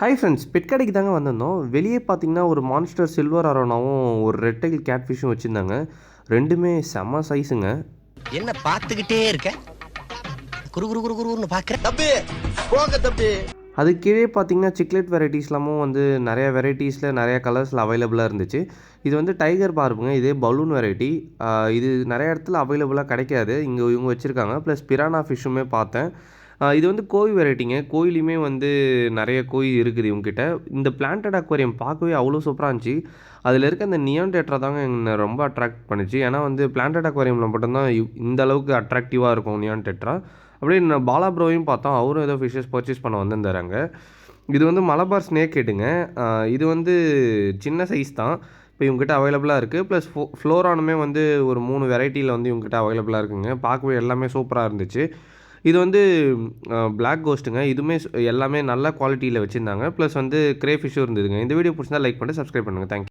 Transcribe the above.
Hi friends, bed கடைக்கு தாங்க வந்திருந்தோம். வெளியே பார்த்தீங்கன்னா ஒரு மான்ஸ்டர் சில்வர் அரோனாவும் ஒரு ரெட் டைல் கேட் ஃபிஷ்ஷும் வச்சுருந்தாங்க. ரெண்டுமே செம்ம சைஸுங்க. என்ன பார்த்துக்கிட்டே இருக்க? குரு குரு குரு குருன்னு பார்க்குற தம்பி போங்க தம்பி. அது கீழே பார்த்தீங்கன்னா சிக்லெட் வெரைட்டிஸ்லாமும் வந்து நிறைய வெரைட்டிஸில் நிறைய கலர்ஸில் அவைலபிளாக இருந்துச்சு. இது வந்து டைகர் பார்புங்க. இதே பலூன் வெரைட்டி. இது நிறைய இடத்துல அவைலபிளாக கிடைக்காது. இங்கே இவங்க வச்சுருக்காங்க. ப்ளஸ் பிரானா ஃபிஷ்ஷுமே பார்த்தேன். இது வந்து கோய் வெரைட்டிங்க. கோயிலையுமே வந்து நிறைய கோய் இருக்குது இவங்ககிட்ட. இந்த பிளான்டட் அக்வேரியம் பார்க்கவே அவ்வளோ சூப்பராக இருந்துச்சு. அதில் இருக்க அந்த நியான் டெட்ரா தாங்க என்னை ரொம்ப அட்ராக்ட் பண்ணுச்சு. ஏன்னா வந்து பிளான்டட் அக்வேரியமில் மட்டும்தான் இந்த அளவுக்கு அட்ராக்டிவாக இருக்கும் நியான் டெட்ரா. அப்படியே நான் பாலா ப்ரோவையும் பார்த்தோம். அவரும் ஏதோ ஃபிஷ்ஷஸ் பர்ச்சேஸ் பண்ண வந்திருந்தாங்க. இது வந்து மலபார் ஸ்னேக் ஹெட்டுங்க. இது வந்து சின்ன சைஸ் தான். இப்போ இவங்ககிட்ட அவைலபிளாக இருக்குது. ப்ளஸ் ஃப்ளோரானுமே வந்து ஒரு 3 வெரைட்டியில் வந்து இவங்ககிட்ட அவைலபிளாக இருக்குங்க. பார்க்கவே எல்லாமே சூப்பராக இருந்துச்சு. இது வந்து பிளாக் கோஸ்ட்டுங்க. இதுவுமே எல்லாமே நல்ல குவாலிட்டியில் வச்சுருந்தாங்க. ப்ளஸ் வந்து கிரே ஃபிஷ்ஷும் இருந்ததுங்க. இந்த வீடியோ பிடிச்சிருந்தா லைக் பண்ணிட்டு சப்ஸ்கிரைப் பண்ணுங்கள். தேங்க்யூ.